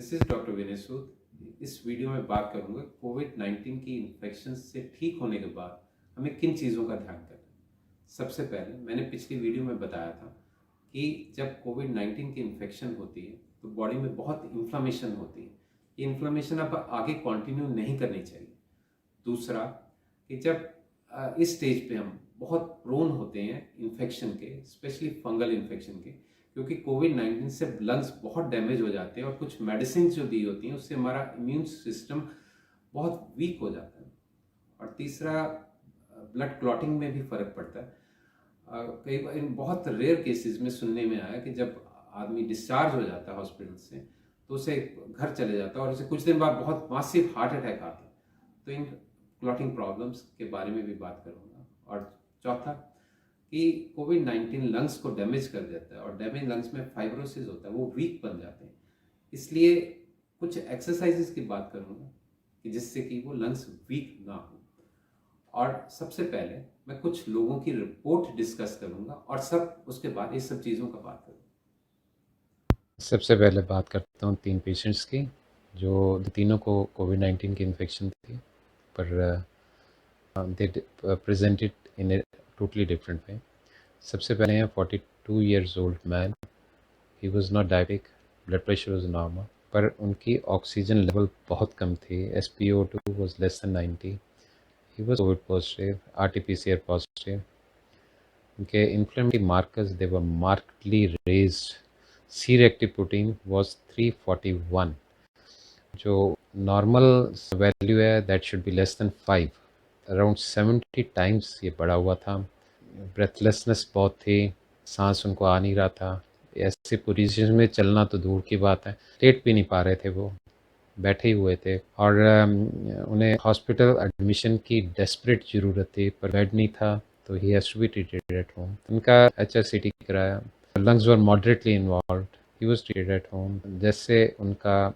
This is doctor विनय सूद। इस video में बात करूंगा कोविड-19 की इन्फेक्शन से ठीक होने के बाद हमें किन चीज़ों का ध्यान करना है। सबसे पहले मैंने पिछली वीडियो में बताया था कि जब कोविड-19 की इन्फेक्शन होती है तो बॉडी में बहुत इन्फ्लामेशन होती है। ये इन्फ्लामेशन अब आगे कंटिन्यू नहीं करनी चाहिए। दूसरा कि जब इस स्टेज पे हम बहुत प्रोन होते हैं इन्फेक्शन के, स्पेशली फंगल इन्फेक्शन के, क्योंकि कोविड-19 से लंग्स बहुत डैमेज हो जाते हैं और कुछ मेडिसिन जो दी होती हैं उससे हमारा इम्यून सिस्टम बहुत वीक हो जाता है। और तीसरा, ब्लड क्लॉटिंग में भी फ़र्क पड़ता है। कई बार इन बहुत रेयर केसेस में सुनने में आया कि जब आदमी डिस्चार्ज हो जाता है हॉस्पिटल से तो उसे घर चले जाता है और उसे कुछ दिन बाद बहुत मासिव हार्ट अटैक आता है। तो इन क्लॉटिंग प्रॉब्लम्स के बारे में भी बात करूँगा। और चौथा कि कोविड-19 लंग्स को डैमेज कर देता है और डैमेज लंग्स में फाइब्रोसिस होता है, वो वीक बन जाते हैं। इसलिए कुछ एक्सरसाइजेस की बात करूँगा कि जिससे कि वो लंग्स वीक ना हो। और सबसे पहले मैं कुछ लोगों की रिपोर्ट डिस्कस करूँगा और सब उसके बाद इस सब चीज़ों का बात करूँगा। सबसे पहले बात करता हूँ 3 पेशेंट्स की, जो तीनों को कोविड-19 की इन्फेक्शन थी, पर they presented in a totally different way. सबसे पहले हैं 42 years old man. He was not diabetic, blood pressure was normal, पर उनकी ऑक्सीजन लेवल बहुत कम थी। SpO2 was less than 90। He was COVID positive, RT-PCR positive. उनके inflammatory markers they were markedly raised. C-reactive protein was 341, जो normal value है that should be less than 5। Around 70 times ये बढ़ा हुआ था। ब्रेथलेसनेस बहुत थी, सांस उनको आ नहीं रहा था। ऐसी पोजीशन में चलना तो दूर की बात है, लेट भी नहीं पा रहे थे, वो बैठे ही हुए थे। और उन्हें हॉस्पिटल एडमिशन की डेस्परेट ज़रूरत थी, पर बेड नहीं था, तो he has to be treated at home. उनका HSCT कराया, lungs were moderately involved, he was treated at home. जैसे उनका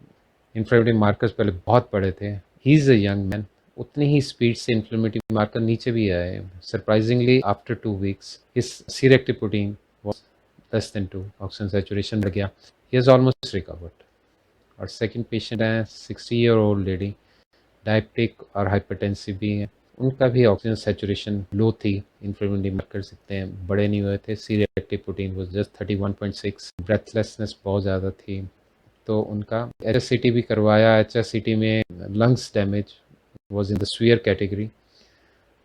इन्फ्लेमेटरी मार्कर्स पहले बहुत बड़े थे, he is a young man, उतनी ही स्पीड से इन्फ्लेमेटरी मार्कर नीचे भी आए। Surprisingly after 2 weeks his C-reactive protein was less than 2, oxygen saturation बढ़ गया। He has almost recovered. और सेकंड पेशेंट हैं 60 ईयर ओल्ड लेडी, डायबिटिक और हाइपरटेंसिव भी हैं। उनका भी ऑक्सीजन सैचुरेशन लो थी, इन्फ्लेमेटरी मार्कर्स इतने बड़े नहीं हुए थे। C-reactive protein was just 31.6, breathlessness बहुत ज़्यादा थी। तो उनका HSCT भी करवाया। HSCT में lungs damage was in the severe category.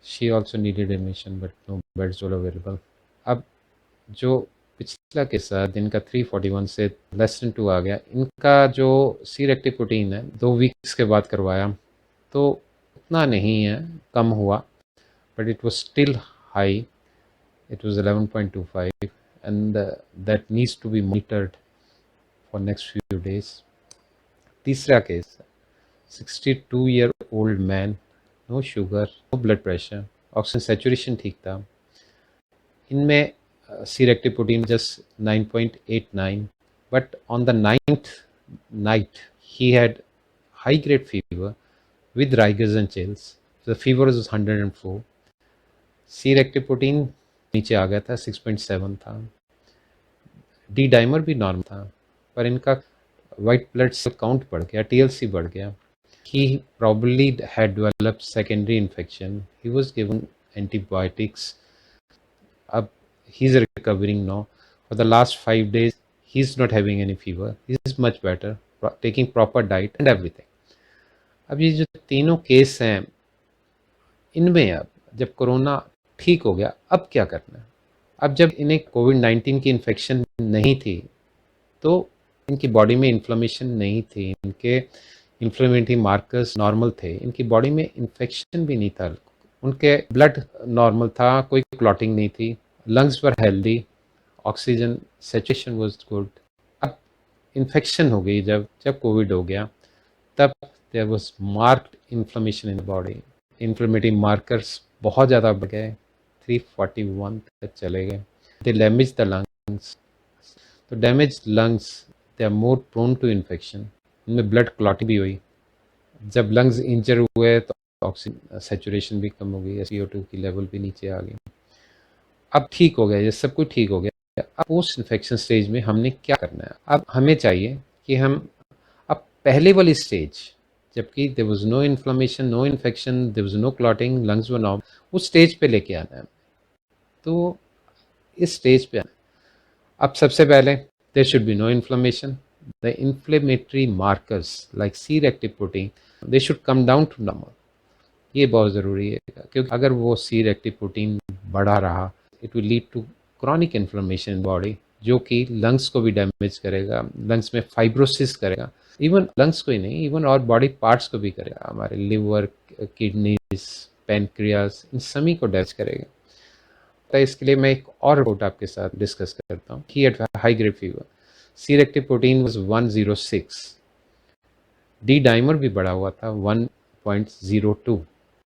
She also needed admission but no beds were available. अब जो पिछला केस है जिनका 341 से लेस देन 2 आ गया, इनका जो C-reactive प्रोटीन है 2 वीक्स के बाद करवाया तो उतना नहीं है, कम हुआ, but it was still high. It was 11.25 and that needs to be monitored for next few days. तीसरा case, 62 year old man, no sugar, no blood pressure, oxygen saturation ठीक था। इनमें C-reactive protein just 9.89, but on the 9th night he had high grade fever with rigors and chills. The fever was 104. C-reactive protein नीचे आ गया था, 6.7 था। D dimer भी normal था, पर इनका वाइट ब्लड सेल काउंट बढ़ गया, TLC बढ़ गया। He probably had developed secondary infection. He was given antibiotics. अब he is recovering now. For the last 5 days, he is not having any fever. He is much better, taking proper diet and everything. अब ये जो तीनों case हैं, इनमें अब जब corona ठीक हो गया, अब क्या करना है? अब जब इन्हें कोविड-19 की इन्फेक्शन नहीं थी, तो इनकी बॉडी में इन्फ्लेमेशन नहीं थी, इनके इन्फ्लेमेटरी मार्कर्स नॉर्मल थे, इनकी बॉडी में इन्फेक्शन भी नहीं था, उनके ब्लड नॉर्मल था, कोई क्लॉटिंग नहीं थी, lungs were healthy, oxygen saturation was good. अब इन्फेक्शन हो गई, जब जब कोविड हो गया, तब there was marked inflammation in the body. Inflammatory markers बहुत ज़्यादा बढ़ गए, 341 तक चले गए। They damage the lungs. तो damage lungs, they are more prone to infection. इनमें ब्लड क्लॉटिंग भी हुई। जब लंग्स इंजर हुए तो ऑक्सीजन सैचुरेशन भी कम हो गई, SpO2 की लेवल भी नीचे आ गई। अब ठीक हो गया, ये सब कुछ ठीक हो गया। अब पोस्ट इन्फेक्शन स्टेज में हमने क्या करना है? अब हमें चाहिए कि हम अब पहले वाली स्टेज, जबकि there was no inflammation, no infection, there was no clotting, lungs were normal, उस स्टेज पे लेके आना है। तो इस स्टेज पे अब सबसे पहले there should be no inflammation, the inflammatory markers like C reactive protein they should come down to normal. ये बहुत ज़रूरी है, क्योंकि अगर वो सी रेक्टिव प्रोटीन बढ़ा रहा, it will lead to chronic inflammation in body, जो कि लंग्स को भी डैमेज करेगा, लंग्स में फाइब्रोसिस करेगा, इवन लंग्स को ही नहीं, इवन और बॉडी पार्ट्स को भी करेगा, हमारे लिवर, किडनीज, पैनक्रियाज, इन सभी को डैमेज करेगा। तो इसके लिए मैं एक और रिपोर्ट आपके साथ डिस्कस करता हूँ। He had high grade fever, C reactive protein was 106, D dimer भी बढ़ा हुआ था 1.02,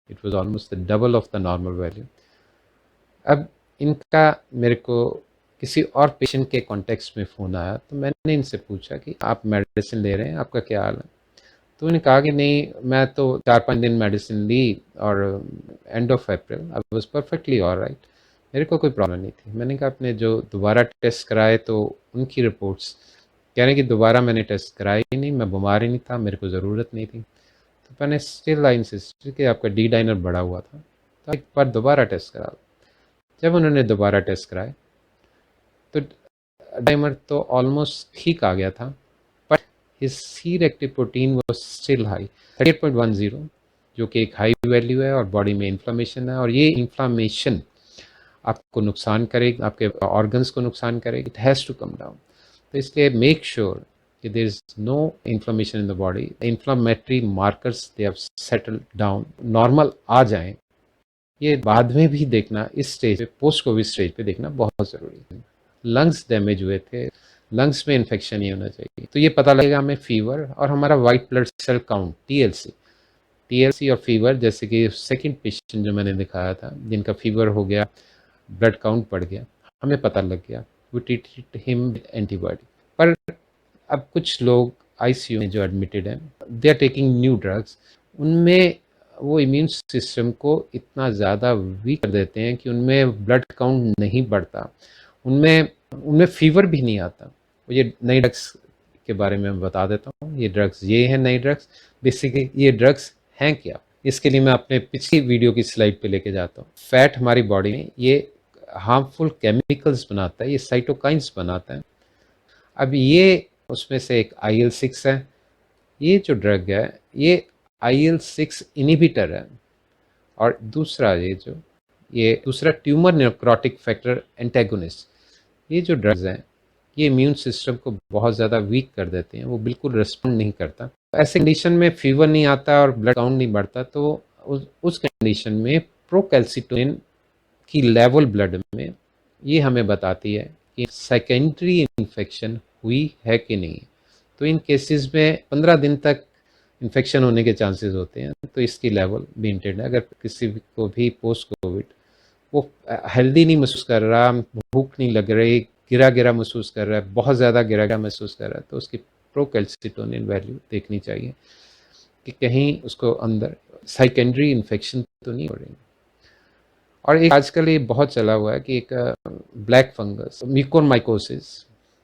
it was almost the double of the normal value. अब इनका मेरे को किसी और पेशेंट के कॉन्टेक्स्ट में फ़ोन आया, तो मैंने इनसे पूछा कि आप मेडिसिन ले रहे हैं, आपका क्या हाल है? तो उन्होंने कहा कि नहीं, मैं तो 4-5 दिन मेडिसिन ली और end of April I was perfectly alright, मेरे को कोई प्रॉब्लम नहीं थी। मैंने कहा आपने जो दोबारा टेस्ट कराए, तो उनकी रिपोर्ट्स कह रहे हैं कि दोबारा मैंने टेस्ट कराए ही नहीं, मैं बीमार ही नहीं था, मेरे को ज़रूरत नहीं थी। तो मैंने स्टिल आई इंसिस्ट कि आपका डी डाइनर बढ़ा हुआ था, तो एक बार दोबारा टेस्ट करा। जब उन्होंने दोबारा टेस्ट कराए तो डाइमर तो ऑलमोस्ट ठीक आ गया था, but his C reactive protein was still high 38.10, जो कि एक हाई वैल्यू है और बॉडी में इन्फ्लामेशन है, और ये इन्फ्लामेशन आपको नुकसान करेगी, आपके ऑर्गन्स को नुकसान करेगी, it has to come down. तो इसलिए मेक श्योर कि there is no inflammation in the body, inflammatory markers they have settle down, normal आ जाएं, ये बाद में भी देखना, इस स्टेज पे, पोस्ट कोविड स्टेज पे देखना बहुत ज़रूरी है। लंग्स डैमेज हुए थे, लंग्स में इन्फेक्शन नहीं होना चाहिए, तो ये पता लगेगा हमें फीवर और हमारा white blood cell count, TLC और फीवर। जैसे कि सेकंड पेशेंट जो मैंने दिखाया था, जिनका फीवर हो गया, ब्लड काउंट बढ़ गया, हमें पता लग गया, we treated him with antibody. पर अब कुछ लोग आईसीयू में जो एडमिटेड हैं, they are taking new drugs, उनमें वो इम्यून सिस्टम को इतना ज़्यादा वीक कर देते हैं कि उनमें ब्लड काउंट नहीं बढ़ता, उनमें उनमें फीवर भी नहीं आता। ये नई ड्रग्स के बारे में मैं बता देता हूँ, ये ड्रग्स ये हैं नई ड्रग्स। बेसिकली ये ड्रग्स हैं क्या, इसके लिए मैं अपने पिछली वीडियो की स्लाइड पे लेके जाता हूँ। फैट हमारी बॉडी में ये हार्मफुल केमिकल्स बनाता है, ये साइटोकाइंस बनाता है। अब ये उसमें से एक IL-6 है, ये जो ड्रग है ये IL-6 इनिबिटर है, और दूसरा ये दूसरा ट्यूमर नेक्रोटिक फैक्टर एंटेगोनिस्ट। ये जो ड्रग्स हैं ये इम्यून सिस्टम को बहुत ज़्यादा वीक कर देते हैं, वो बिल्कुल रिस्पॉन्ड नहीं करता। ऐसे कंडीशन में फीवर नहीं आता और ब्लड काउंट नहीं बढ़ता, तो उस कंडीशन में प्रोकैल्सिटोनिन की लेवल ब्लड में ये हमें बताती है कि सेकेंडरी इन्फेक्शन हुई है कि नहीं। तो इन केसेस में 15 दिन तक इन्फेक्शन होने के चांसेस होते हैं, तो इसकी लेवल मेंटेन है। अगर किसी को भी पोस्ट कोविड वो हेल्दी नहीं महसूस कर रहा, भूख नहीं लग रही, गिरा गिरा महसूस कर रहा है, बहुत ज़्यादा गिरा गिरा महसूस कर रहा है, तो उसकी प्रोकैल्सिटोनिन वैल्यू देखनी चाहिए कि कहीं उसको अंदर सेकेंडरी इन्फेक्शन तो नहीं हो रही। और एक आजकल ये बहुत चला हुआ है कि एक ब्लैक फंगस, म्यूकोरमाइकोसिस,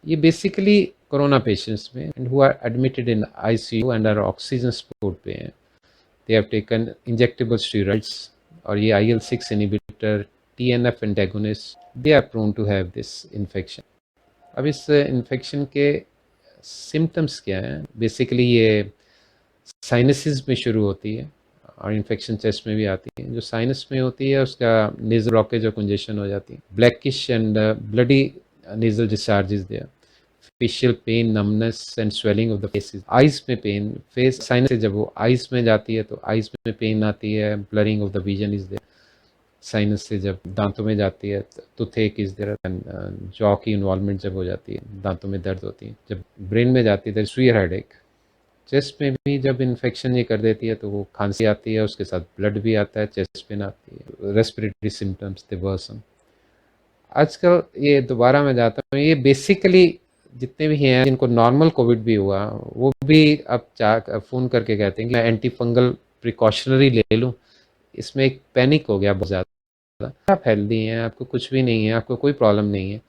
ये बेसिकली कोरोना पेशेंट्स में and who are admitted in ICU and are oxygen support पे हैं, they have taken injectable steroids, और ये IL-6 inhibitor, TNF antagonist, they are prone to have this infection. अब इस infection के symptoms क्या हैं? बेसिकली ये साइनसिस में शुरू होती है और इन्फेक्शन चेस्ट में भी आती है। जो साइनस में होती है उसका नेजल ब्लॉकेज और कंजेशन हो जाती है, blackish and bloody nasal discharges there, facial pain, numbness and swelling of the faces, eyes में पेन, फेस साइनस से जब वो आइज में जाती है तो आइज में पेन आती है, blurring of the vision is there. Sinus से जब दांतों में जाती है तो थेक इज देयर, जॉ की इन्वॉल्वमेंट जब हो जाती है, दांतों में दर्द होती है। जब ब्रेन में जाती है तो सुयर हेडेक। चेस्ट में भी जब इन्फेक्शन ये कर देती है तो वो खांसी आती है, उसके साथ ब्लड भी आता है, चेस्ट पेन आती है, रेस्पिरेटरी सिम्टम्स दे वर्सन। आजकल ये दोबारा मैं जाता हूँ, ये बेसिकली जितने भी हैं जिनको नॉर्मल कोविड भी हुआ, वो भी अब फ़ोन करके कहते हैं कि मैं एंटी फंगल प्रिकॉशनरी ले लूँ। इसमें एक पैनिक हो गया बहुत ज़्यादा। आप हेल्दी हैं, आपको कुछ भी नहीं है, आपको कोई प्रॉब्लम नहीं है,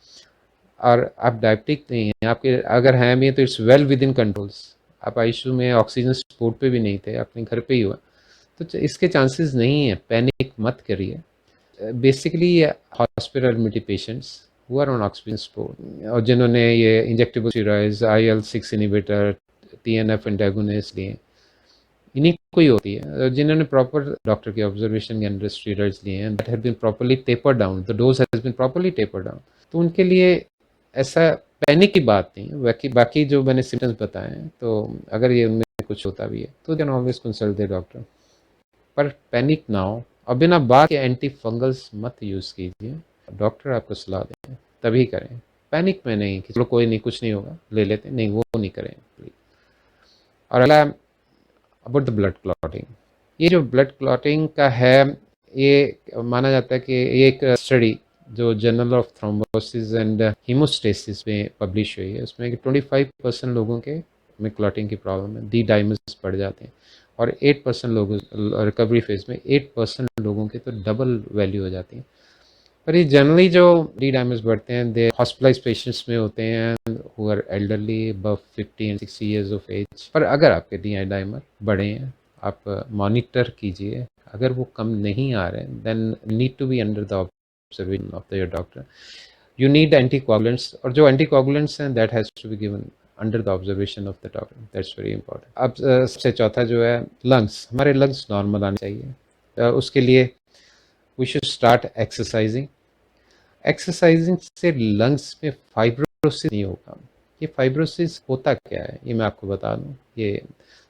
और आप डायबिटिक नहीं हैं, आपके अगर हैं भी तो it's well with in controls, आप आईसीयू में ऑक्सीजन सपोर्ट पे भी नहीं थे, अपने घर पे ही हुआ, तो इसके चांसेस नहीं है, पैनिक मत करिए। Basically hospital admitted patients who are on oxygen support और जिन्होंने ये injectable steroids, IL-6 inhibitor, TNF antagonist लिए, इन्हीं को ही होती है। जिन्होंने प्रॉपर डॉक्टर के ऑब्जर्वेशन के अंडर स्टेरॉइड्स लिए हैं, that have been properly tapered down, the dose has been properly tapered down, तो उनके लिए ऐसा पैनिक की बात नहीं। बाकी जो मैंने सिम्टम्स बताए हैं, तो अगर ये उनमें कुछ होता भी है तो can always consult the doctor, पर पैनिक ना हो। और बिना बात के एंटी फंगल्स मत यूज़ कीजिए, डॉक्टर आपको सलाह दें तभी करें। पैनिक में नहीं कि चलो कोई नहीं, कुछ नहीं होगा, ले लेते हैं, नहीं, वो नहीं करें प्लीज। और अगला अबाउट द ब्लड क्लॉटिंग, ये जो ब्लड क्लॉटिंग का है, ये माना जाता है कि ये एक स्टडी जो journal of thrombosis and haemostasis में पब्लिश हुई है, उसमें 25% लोगों के में क्लॉटिंग की प्रॉब्लम है, डी डाइमर्स बढ़ जाते हैं, और 8% लोग रिकवरी फेज में 8% लोगों के तो डबल वैल्यू हो जाती है। पर ये जनरली जो डी डाइमर्स बढ़ते हैं, दे हॉस्पिटलाइज पेशेंट्स में होते हैं who are elderly above 50 and 60 years of age. पर अगर आपके डी डाइमर बढ़े हैं, आप मॉनिटर कीजिए, अगर वो कम नहीं आ रहे हैं, then need to be under the observation of the doctor. You need anticoagulants, और जो एंटीकोगुलेंट्स हैं that has to be given under the observation of the doctor, that's very important. अब सबसे चौथा जो है लंग्स, हमारे लंग्स नॉर्मल आने चाहिए। उसके लिए we should start exercising. Exercising से लंग्स में फाइब्रोसिस नहीं होगा। ये फाइब्रोसिस होता क्या है ये मैं आपको बता दूं। ये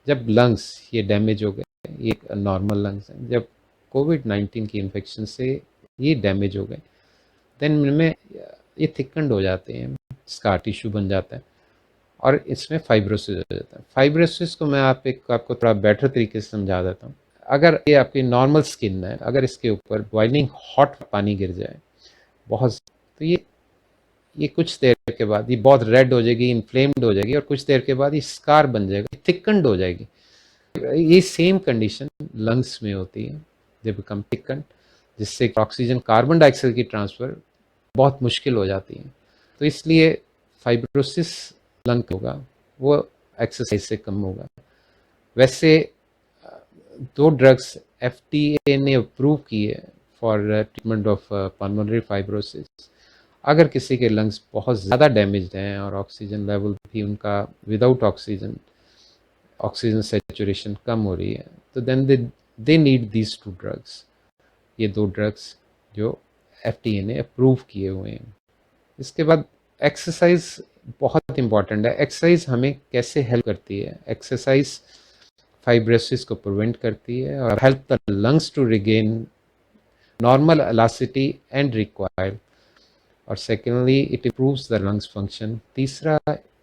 जब लंग्स ये डैमेज हो गए, ये नॉर्मल लंग्स हैं, जब कोविड-19 की इन्फेक्शन से ये डैमेज हो गए, देन इनमें ये थिकन्ड हो जाते हैं, स्कार टिश्यू बन जाता है, और इसमें फाइब्रोसिस हो जाता है। फाइब्रोसिस को मैं आपको थोड़ा बेटर तरीके से समझा देता हूँ। अगर ये आपकी नॉर्मल स्किन है, अगर इसके ऊपर बॉइलिंग हॉट पानी गिर जाए बहुत, तो ये कुछ देर के बाद ये बहुत रेड हो जाएगी, इन्फ्लेम्ड हो जाएगी, और कुछ देर के बाद ये स्कार बन जाएगा, थिकन्ड हो जाएगी। ये सेम कंडीशन लंग्स में होती है, दे बिकम थिकन्ड, जिससे ऑक्सीजन कार्बन डाइऑक्साइड की ट्रांसफर बहुत मुश्किल हो जाती है। तो इसलिए फाइब्रोसिस लंग होगा वो एक्सरसाइज से कम होगा। वैसे 2 ड्रग्स FDA ने अप्रूव की है for treatment of pulmonary fibrosis. अगर किसी के लंग्स बहुत ज़्यादा डैमेज्ड हैं और ऑक्सीजन लेवल भी उनका विदाउट ऑक्सीजन सैचुरेशन कम हो रही है, तो then they need these 2 drugs. ये 2 ड्रग्स जो FDA ने अप्रूव किए हुए हैं। इसके बाद एक्सरसाइज बहुत इंपॉर्टेंट है। एक्सरसाइज हमें कैसे हेल्प करती है? एक्सरसाइज फाइब्रोसिस को प्रिवेंट करती है और help the lungs to regain normal elasticity and required. और secondly it improves the lungs function. तीसरा,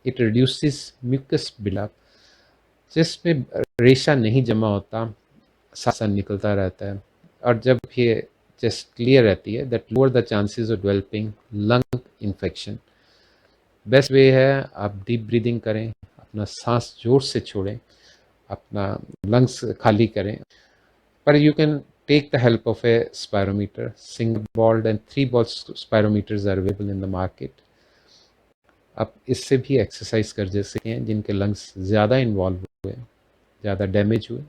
इट रिड्यूसेस म्यूकस बिल्डअप, जिसमें रेशा नहीं जमा होता, सांस निकलता रहता है, और जब ये चेस्ट क्लियर रहती है, that lower the chances of developing lung infection. Best way है आप डीप ब्रीदिंग करें, अपना सांस जोर से छोड़ें, अपना लंग्स खाली करें। पर you can take the help of a spirometer. Single balled and 3 ball spirometers are available in the market. आप इससे भी एक्सरसाइज कर सकते हैं जिनके लंग्स ज़्यादा इन्वॉल्व हुए, ज़्यादा डैमेज हुए।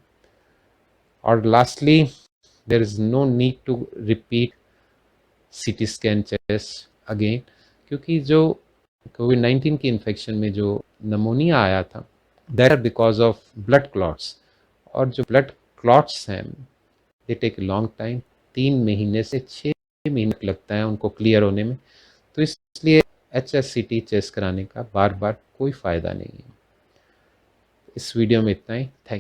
और lastly, there is no need to repeat CT scan chest again, क्योंकि जो कोविड-19 की इन्फेक्शन में जो नमोनिया आया था, that are because of blood clots, और जो ब्लड क्लॉट्स हैं दे टेक लॉन्ग टाइम, 3 महीने से 6 महीने लगता है उनको क्लियर होने में। तो इसलिए HSCT चेस्ट कराने का बार बार कोई फ़ायदा नहीं है। इस वीडियो में इतना ही। Thank you.